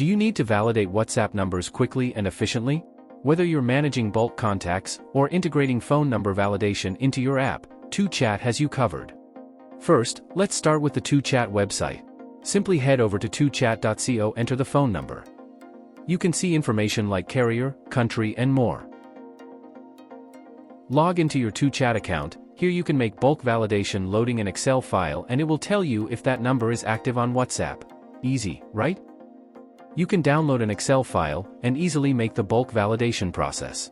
Do you need to validate WhatsApp numbers quickly and efficiently? Whether you're managing bulk contacts or integrating phone number validation into your app, 2Chat has you covered. First, let's start with the 2Chat website. Simply head over to 2chat.co, enter the phone number. You can see information like carrier, country, and more. Log into your 2Chat account. Here you can make bulk validation loading an Excel file, and it will tell you if that number is active on WhatsApp. Easy, right? You can download an Excel file and easily make the bulk validation process.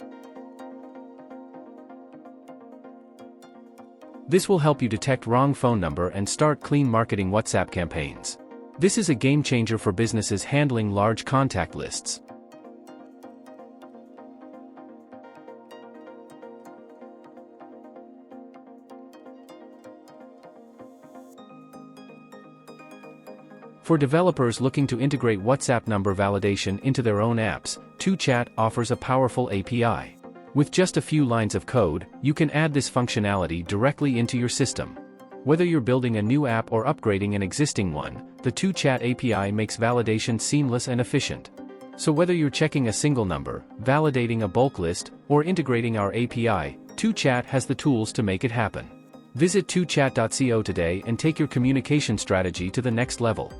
This will help you detect wrong phone number and start clean marketing WhatsApp campaigns. This is a game changer for businesses handling large contact lists. For developers looking to integrate WhatsApp number validation into their own apps, 2Chat offers a powerful API. With just a few lines of code, you can add this functionality directly into your system. Whether you're building a new app or upgrading an existing one, the 2Chat API makes validation seamless and efficient. So whether you're checking a single number, validating a bulk list, or integrating our API, 2Chat has the tools to make it happen. Visit 2chat.co today and take your communication strategy to the next level.